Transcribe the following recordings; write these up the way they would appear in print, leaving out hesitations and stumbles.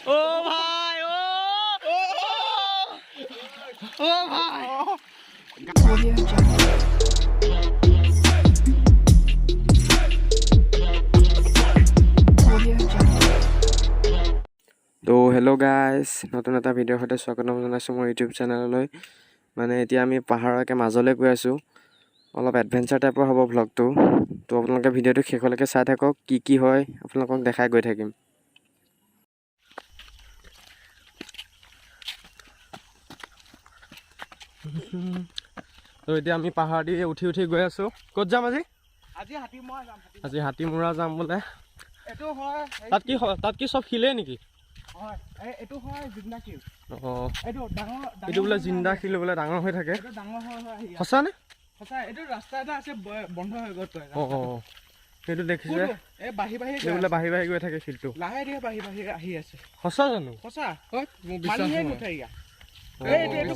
ओ भाई ओ भाई तो हेलो गाइस नতুन এটা ভিডিঅ'ৰ সৈতে স্বাগতম জনাইছো মোৰ ইউটিউব চেনেললৈ মানে এতিয়া আমি পাহাৰকে মাজলৈ গৈ আছো অলপ এডভেঞ্চাৰ টাইপৰ হ'ব ভ্লগটো তো আপোনালোকে ভিডিঅ'টো শেষলৈকে চাই থাকক কি হয় আপোনালোকক দেখাই গৈ থাকিম তো এতিয়া আমি পাহাৰ দি উঠি গৈ আছো ক'ত যাম আজি হাতীমুৰা যাম বোলে এটো হয় তাত কি সব খিলে নেকি হয় এটো হয় জিন্দা খিল এটো বোলে জিন্দা খিল বোলে ডাঙৰ হৈ থাকে এটো ডাঙৰ হয় সঁচা নে সঁচা এটো ৰাস্তা এটা আছে বন্ধ হৈ গ'ল তই সেইটো দেখিছে এ বাহি বোলে বাহি গৈ থাকে খিলটো লাহে দিয়ে বাহি আহি আছে সঁচা জানো সঁচা হয় মোক বিশ্বাস নহয় এটো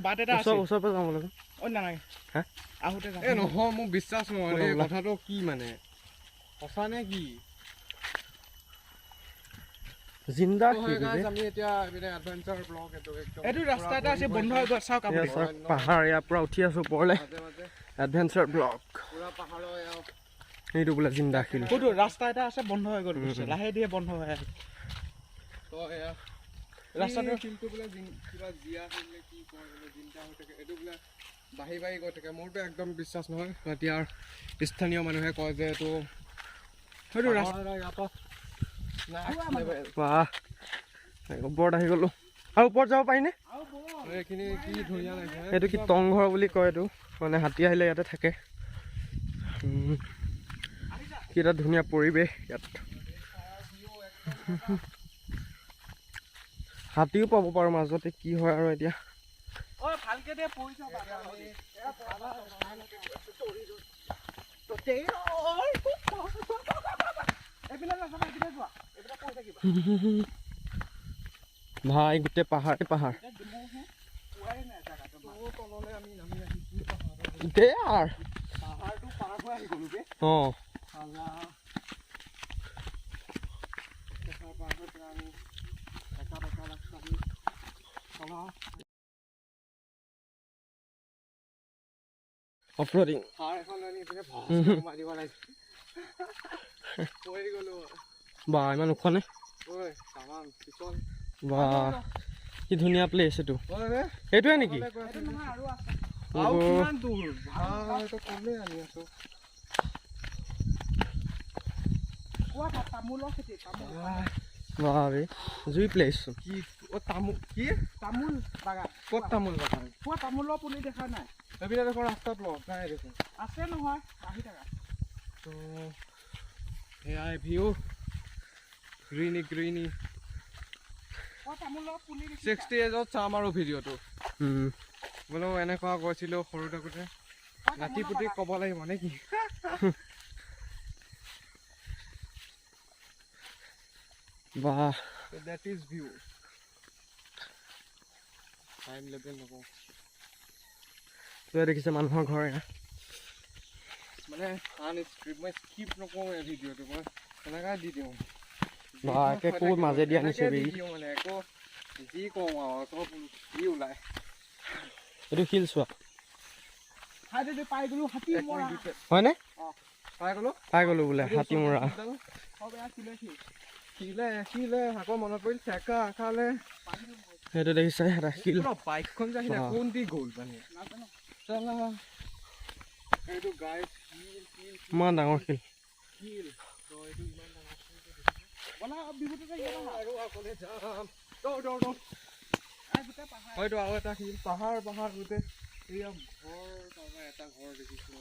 বাট এটা আছে ওচৰ পৰা যাম লাগে অ নাই হা আহুতে যাম নহয় মোক বিশ্বাস নহয় এই কথাটো কি মানে সঁচা নে কি জিন্দা খিল আমি এতিয়া এডভেঞ্চাৰ ব্লগ এটো ৰাস্তা এটা আছে বন্ধ হৈ গ'ল চাওক আপুনি পাহাৰ ইয়াৰ পৰা উঠি আছো ওপৰলে এডভেঞ্চাৰ ব্লগ পুৰা পাহাৰৰ এইটো বোলে জিন্দা খিল কোটো ৰাস্তা এটা আছে বন্ধ হৈ গ'ল লাহে দিয়ে বন্ধ হৈ আছে তো এয়া ৰাস্তাটো খিলটো বোলে কিবা জিয়া খিলে কি কয় বোলে জিন্দা হৈ থাকে এইটো বোলে বাহি গৈ থাকে মোৰতো একদম বিশ্বাস নহয় এতিয়াৰ স্থানীয় মানুহে কয় যে এইটো সেইটো ৰাস্তা ইয়াৰ পৰা বাহ ওপৰত আহি গ'লো আৰু ওপৰত যাব পাৰিনে এইখিনি কি ধুনীয়া লাগে এইটো কি টংঘৰ বুলি কয় এইটো মানে হাতী আহিলে ইয়াতে থাকে কি এটা ধুনীয়া পৰিৱেশ ইয়াত হাতীও পাব পাৰো মাজতে কি হয় আৰু এতিয়া ভালকে দে পইচা ভাই গোটেই পাহাৰ অফৰোডিং বা ইমান ওখ নে বা কি ধুনীয়া প্লেচ এইটো এইটোৱে নেকি জুই প্লেচ তামোলৰ পুলি দেখা নাই এইবিলাক দেখোন ৰাস্তাত নাই দেখোন আছে নহয় আহি থাকা তো সেয়াই ভিউ গ্ৰীনি 60 এজত চাম আৰু ভিডিঅ'টো বোলো এনেকুৱা কৈছিলোঁ সৰু থাকোঁতে নাতি পুতি ক'ব লাগিব নে কি বাহ that is view time level নকওঁ তই দেখিছে মানুহৰ ঘৰ মানে মই স্কিপ নকৰোঁ এই ভিডিঅ'টো মই এনেকৈ দি দিওঁ একো মাজেদি আনিছে মানে একো যি কওঁ আৰু চব কি ওলায় এইটো শিল চোৱা হয়নে পাই গ'লো বোলে হাতীমুৰা শিলে আকৌ মনত পৰিল চেকা খালে সেইটো দেখিছে এটা শিল বাইকখন যে আহিলে কোন দি গ'ল মানে এইটো গাইজ ইমান ডাঙৰ শিল হয়তো আৰু এটা শিল পাহাৰ গোটেই এয়া ঘৰ তাৰপৰা এটা ঘৰ দেখিছো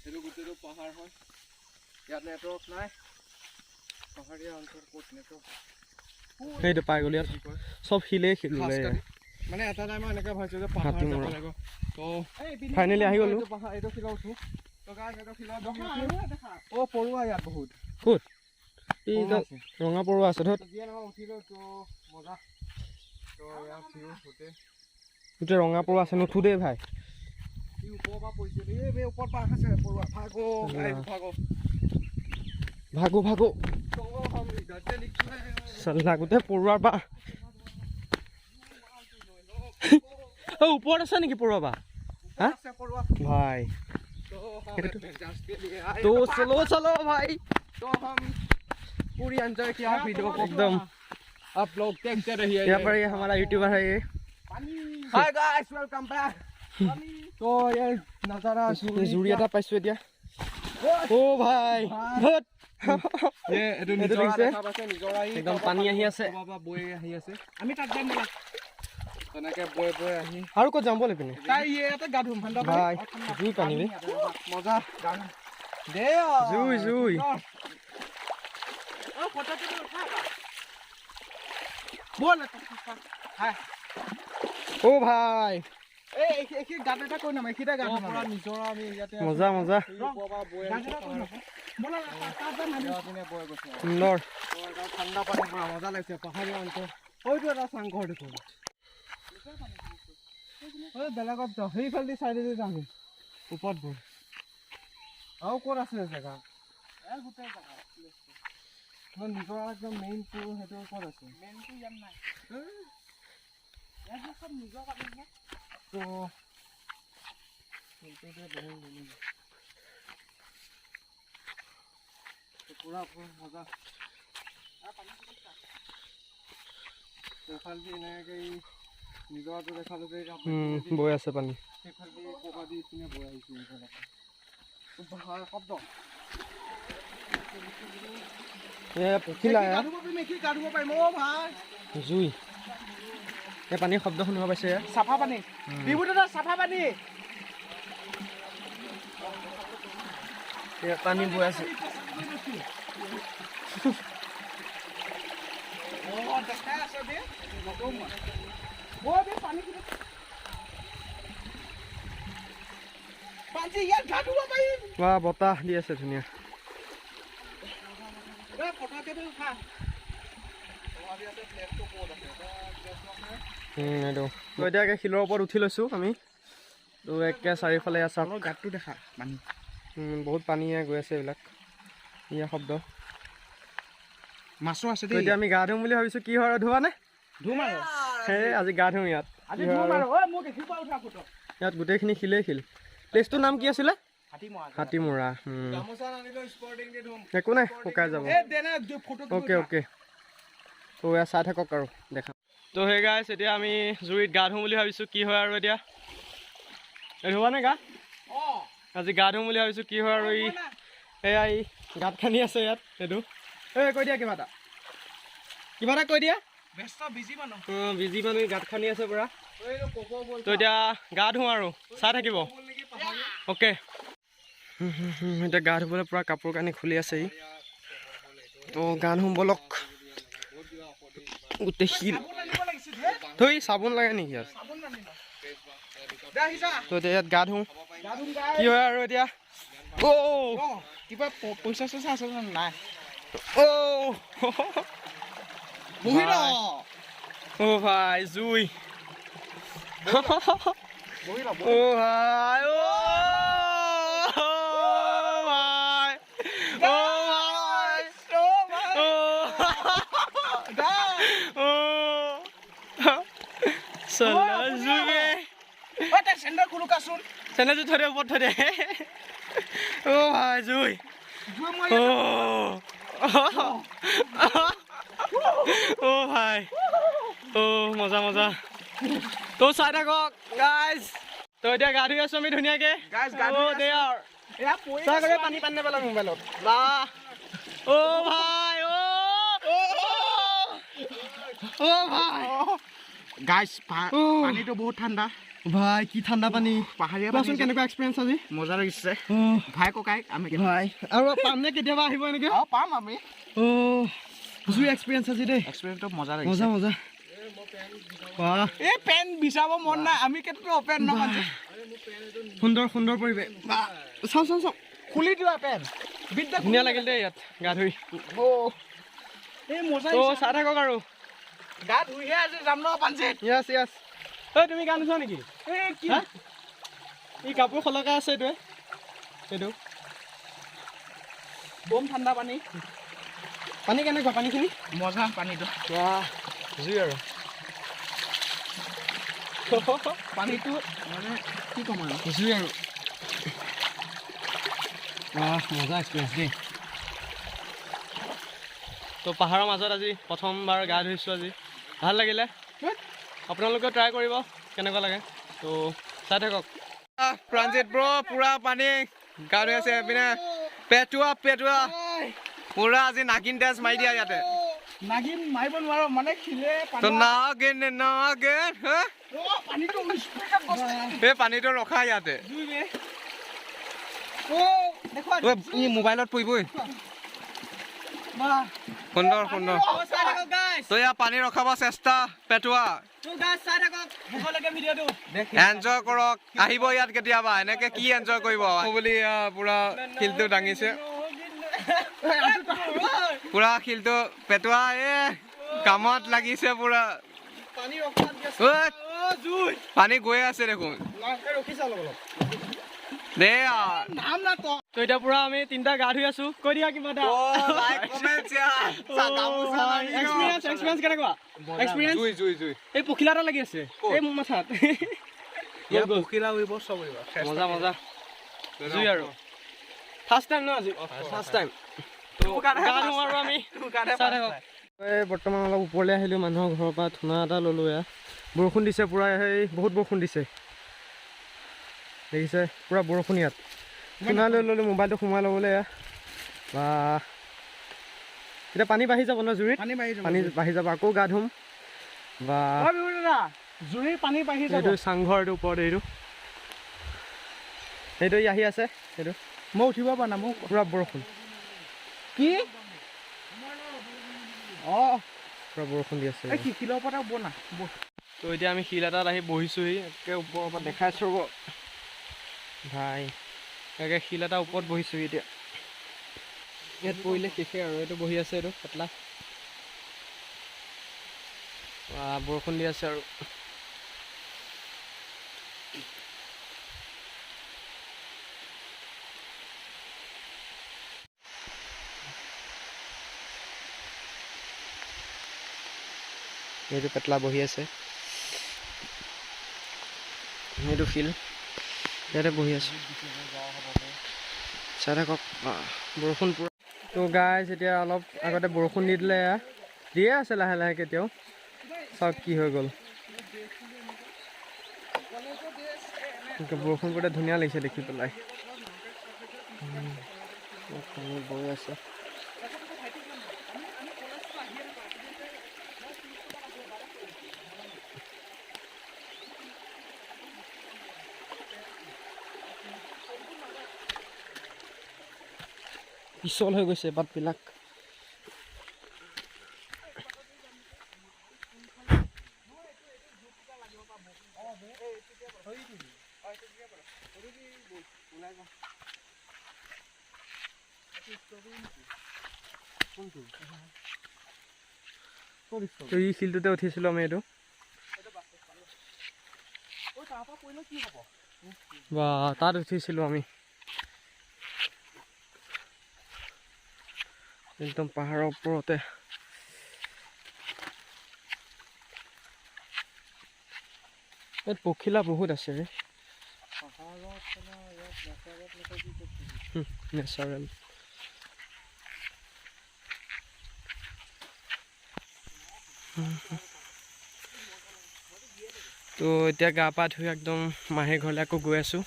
সেইটো গোটেইটো পাহাৰ হয় ইয়াত নেটৱৰ্ক নাই পাহাৰীয়া অঞ্চল ক'ত নেটৱৰ্ক সেইটো পাই গ'ল ইয়াত চব শিলেই শিল মানে এটা টাইমত এনেকৈ ভাবিছোঁ যে পাহাৰ যাব লাগিব তো ফাইনেলি আহি গ'লো এইটো শিলৰ উঠো পৰুৱা ইয়াত বহুত ক'ত এই ৰঙা পৰুৱা আছে ধৰ উঠিলোঁ তো মজা তো ইয়াত গোটেই ৰঙা পৰুৱা আছে নুঠো দেই ভাই ওপৰৰ পৰা পৰিছে এই ওপৰত পাৰ আছে পৰুৱা ভাগো ভাগো तो हम इधर से निकले চাল্লা গোটেই পৰুৱাৰ পৰা ওপৰত আছে নেকি পৰুৱা বা हाँ? से पड़वा भाई तो हम एडवेंचर्स के लिए आए तो चलो चलो भाई तो हम पूरी एंजॉय किया वीडियो को एकदम आप लोग देखते रहिए यहाँ पर ये हमारा यूट्यूबर है ये हाय गाइस वेलकम बैक तो ये नजारा জুৰি এটা পাইছো এতিয়া ও ভাই বহুত ये এইটো নিজৰা দেখিছে? দেখা পাইছে নিজৰা ই একদম পানী আহি আছে বাবা বৈ আহি আছে আমি তাত যাম ব'লা তেনেকে বৈ বৈ আহি আৰু ক'ত যাম ব'ল এইপিনে তাই ইয়াতে গা ধুম ঠাণ্ডা ভাই জুই পানী বে মজা গান দে জুই জুই অ ফটোটো উঠা বল হাই ও ভাই এই এই গান এটা কৈ নাম এইখিটা গান পৰা নিজৰা আমি ইয়াতে মজা মজা বাবা বৈ আহি ব'লা তাত যাম আমি পিনে বৈ গৈছে সুন্দৰ ঠাণ্ডা পানী পৰা মজা লাগিছে পাহাৰীয়া অঞ্চল হয়তো এটা চাংঘৰ দেখোন বেলেগত যাওঁ সেইফালেদি চাইডেদি যাওঁ ওপৰত বৈ আৰু ক'ত আছে জেগা গোটেই জেগা নিজৰ একদম মেইনটো সেইটো ক'ত আছে মেইনটো ইয়াত নাই ইয়াত সব নিজৰ পানী না তো সেইটোতে বহুত পুৰা পুৰা মজা সেইফালেদি এনেকৈ নিজৰটো দেখালো যে বৈ আছে পানী সেইফালেদি পকা দি পিনে বৈ আহিছোঁ এইফালে শব্দ এ পখিলা গা ধুব পাৰিম অ ভাই জুই এই পানীৰ শব্দ শুনিব পাইছে ইয়াত চাফা পানী বিভূত দা চাফা পানী ইয়াত পানী বৈ আছে অ দেখাই আছে দে অ দে পানী পানী ইয়াত গা ধুব পাৰিম বা বতাহ দি আছে ধুনীয়া এ ফটোকে উঠা এইটো তো এতিয়া একে শিলৰ ওপৰত উঠি লৈছোঁ আমি তো একে চাৰিওফালে আছে গাঁতটো দেখা পানী বহুত পানী গৈ আছে এইবিলাক ইয়াৰ শব্দ মাছো আছে তো এতিয়া আমি গা ধুম বুলি ভাবিছোঁ কি হয় ধোৱা নে ধুম আৰু সেই আজি গা ধুম ইয়াত আজি ধুম আৰু ঐ মোক দেখি পাও উঠা ফটো ইয়াত গোটেইখিনি শিলেই শিল প্লেচটোৰ নাম কি আছিলে হাতীমৰা হাতীমৰা গামোচা আনিলো স্পৰ্টিং দি ধুম একো নাই শুকাই যাব এ দে না ফটো অ'কে অ'কে তো এয়া চাই থাকক আৰু দেখা তো সেই গাইছ এতিয়া আমি জুইত গা ধুম বুলি ভাবিছোঁ কি হয় আৰু এতিয়া ধোৱা নে গা অ আজি গা ধুম বুলি ভাবিছোঁ কি হয় আৰু এয়া এই গাঁত খান্দি আছে ইয়াত এইটো এই কৈ দিয়া কিবা এটা কৈ দিয়া ব্যস্ত বিজি মানুহ বিজি মানুহ গাঁত খান্দি আছে পুৰা তো এতিয়া গা ধুওঁ আৰু চাই থাকিব অ'কে এতিয়া গা ধুবলৈ পুৰা কাপোৰ কানি খুলি আছে ই তো গা ধুম বলক গোটেই শিল থৈ চাবোন লাগে নেকি ইয়াত তো এতিয়া ইয়াত গা ধুওঁ কি হয় আৰু এতিয়া কিবা পইচা চইচা আছে নাই অ' ভাই জুই অ' ভাই চেনেলটো থৈ দে ওপৰত থৈ দে অ' ভাই জুই অ' ভাই অ' মজা মজা তো চাই থাকক গাইজ তো এতিয়া গা ধুই আছো আমি ধুনীয়াকে পানী পানী নেপেলাম মোবাইলত বা অ' ভাই অ' ভাই গাইছ পানীটো বহুত ঠাণ্ডা ভাই কি ঠাণ্ডা পানী পাহাৰীয়া কোৱাচোন কেনেকুৱা এক্সপিৰিয়েঞ্চ আজি মজা লাগিছে ভাই ককাই আমি ভাই আৰু পাম নে কেতিয়াবা আহিব এনেকে পাম আমি জুই এক্সপিৰিয়েঞ্চ আজি দেই এক্সপিৰিয়েঞ্চটো মজা মজা মজা এই পেন বিচাব মন নাই আমি কেতিয়াও অপেন নহয় সুন্দৰ সুন্দৰ পৰিৱেশ চাওঁ চাওঁ চাওঁ খুলি দিবা পেন ধুনীয়া লাগিল দেই ইয়াত গা ধুই এই মজা চাই থাকক আৰু গা ধুইহে আজি যাম ন পাঞ্চিত য়েছ য়েছ ঐ তুমি গা নোচোৱা নেকি ই কাপোৰ সলকাই আছে এইটোৱে এইটো বম ঠাণ্ডা পানী পানী কেনেকুৱা পানীখিনি মজা পানীটো জুই আৰু পানীটো মানে কি ক'ম আৰু জুই আৰু মজা এক্সপিৰিয়েঞ্চ দেই তো পাহাৰৰ মাজত আজি প্ৰথমবাৰ গা ধুইছোঁ আজি ভাল লাগিলে আপোনালোকেও ট্ৰাই কৰিব কেনেকুৱা লাগে তো চাই থাকক প্ৰাঞ্জিত ব্ৰ পুৰা পানী গা ধুই আছে এইপিনে পেটুৱা পুৰা আজি নাগিন তেজ মাৰি দিয়া ইয়াতে নাগিন মাৰিব নোৱাৰো মানে খিলে তো নাগিন পানীটো এই পানীটো ৰখা ইয়াতে মোবাইলত পৰিবই সুন্দৰ তো ইয়াৰ পানী ৰখাব চেষ্টা পেটুৱা এনজয় কৰক আহিব ইয়াত কেতিয়াবা এনেকে কি এনজয় কৰিব বুলি পুৰা শিলটো দাঙিছে পুৰা শিলটো পেটুৱা কামত লাগিছে পুৰা পানী গৈ আছে দেখোন দে তো এতিয়া পুৰা আমি তিনিটা গা ধুই আছো কৈ দিয়া কিবা এটা এক্সপিৰিয়েঞ্চ কেনেকুৱা এক্সপিৰিয়েঞ্চ এই পখিলা এটা লাগি আছে এই মোৰ মাথাত পখিলা উৰিব চব উৰিব মজা জুই আৰু ফাৰ্ষ্ট টাইম ন আজি ফাৰ্ষ্ট টাইম গা ধুওঁ আৰু আমি চাই থাকক বৰ্তমান অলপ ওপৰলৈ আহিলোঁ মানুহৰ ঘৰৰ পৰা ধূনা এটা ল'লোঁ এয়া বৰষুণ দিছে পূৰা বহুত বৰষুণ দিছে দেখিছে পূৰা বৰষুণ ইয়াত ধূনা লৈ ল'লোঁ মোবাইলটো সোমাই ল'বলৈ এয়া বা এতিয়া পানী বাঢ়ি যাব ন জুৰিত পানী বাঢ়ি যাব আকৌ গা ধুম বা জুৰিৰ পানী বাঢ়ি যাব এইটো চাংঘৰটো ওপৰত এইটো আহি আছে সেইটো মই উঠিব পৰা নাই মোক পূৰা বৰষুণ কি পূৰা বৰষুণ দি আছে শিলৰ ওপৰত বনা তো এতিয়া আমি শিল এটাত আহি বহিছোঁহি একে ওপৰৰ পৰা দেখাইছোঁ ৰ'ব ভাই একে শিল এটা ওপৰত বহিছোঁহি এতিয়া ইয়াত পৰিলে শেষে আৰু এইটো বহি আছে এইটো পাতলা বৰষুণ দি আছে আৰু এইটো পেটলা বহি আছে এইটো শিল ইয়াতে বহি আছো চাই থাকক বৰষুণ পুৰা তো গাইজ এতিয়া অলপ আগতে বৰষুণ দি দিলে দিয়ে আছে লাহে লাহে কেতিয়াও চাওক কি হৈ গ'ল বৰষুণ পৰোঁতে ধুনীয়া লাগিছে দেখি পেলাই বৈ আছে পিছল হৈ গৈছে পাতবিলাক তো এই শিলটোতে উঠিছিলোঁ আমি এইটো বা তাত উঠিছিলোঁ আমি একদম পাহাৰৰ ওপৰতে ইয়াত পখিলা বহুত আছে নেচাৰেল তো এতিয়া গা পা ধুই একদম মাহী ঘৰলৈ আকৌ গৈ আছোঁ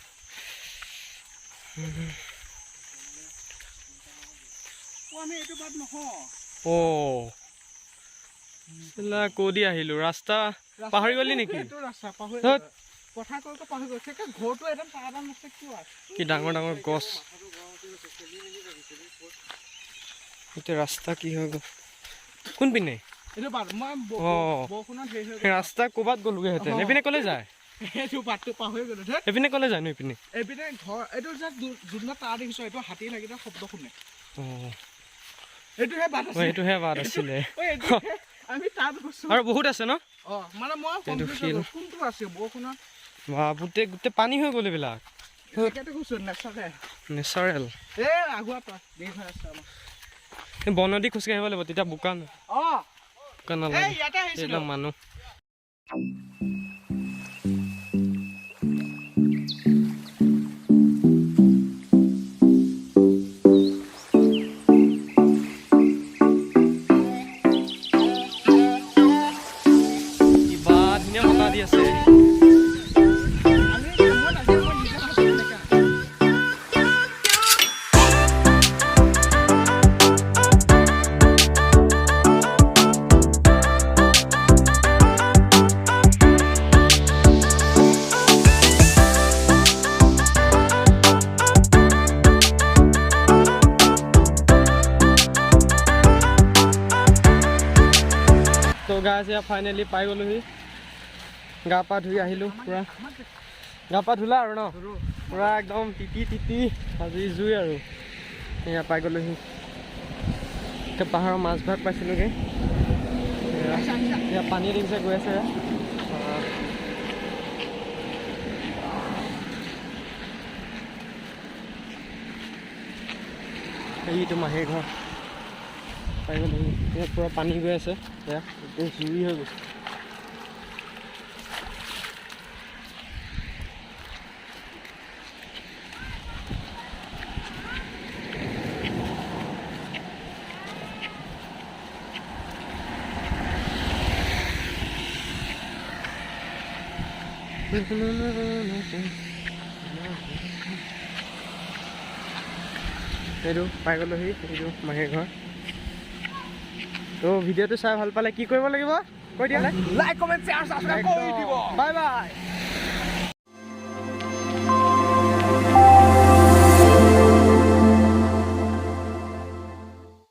ক'দি আহিলোঁ ৰাস্তা পাহৰি গলি নেকি কি ডাঙৰ ডাঙৰ গছ এতিয়া ৰাস্তা কি হৈ গ'ল কোনপিনে ৰাস্তা ক'ৰবাত গ'লোগৈহেঁতেন এইপিনে ক'লে যায় এইপিনে ক'লে যায় ন এইপিনে ঘৰ এইটো যোনটো তাৰ দেখিছো এইটো হাতী লাগিলে শব্দ শুনে এইটোহে বাট আছিলে আৰু বহুত আছে ন গোটেই পানী হৈ গ'ল এইবিলাক একেটো কৈছো নেচাৰেল নেচাৰেল এই আগুৱা পৰা দেৰি হৈ আছে আমাৰ এই বনদি খোজকাঢ়িব লাগিব তেতিয়া বোকা অঁ বোকা নালাগে এই ইয়াতে আহিছিলো এইবিলাক মানুহ কিবা ধুনীয়া বতাহ দি আছে আমি কামত আজি আমাৰ নিজৰ হাতত এনেকৈ তো গাছ এয়া ফাইনেলি পাই গ'লোহি গা পা ধুই আহিলোঁ পূৰা গা পা ধুলা আৰু ন পূৰা একদম তিতি আজি জুই আৰু এয়া পাই গ'লোহি এতিয়া পাহাৰৰ মাজভাগ পাইছিলোঁগৈ এয়া পানী দেখিছে গৈ আছে এইটো মাহীৰ ঘৰ পাই গ'লোহি ইয়াত পূৰা পানী গৈ আছে এয়া গোটেই জুই হৈ গৈছে এইটো পাই গ'লোহি এইটো মাহীৰ ঘৰ তো ভিডিঅ'টো চাই ভাল পালে কি কৰিব লাগিব কৈ দিয়া লাইক কমেণ্ট শ্বেয়াৰ ছাবস্ক্ৰাইব কৰি দিব বাই বাই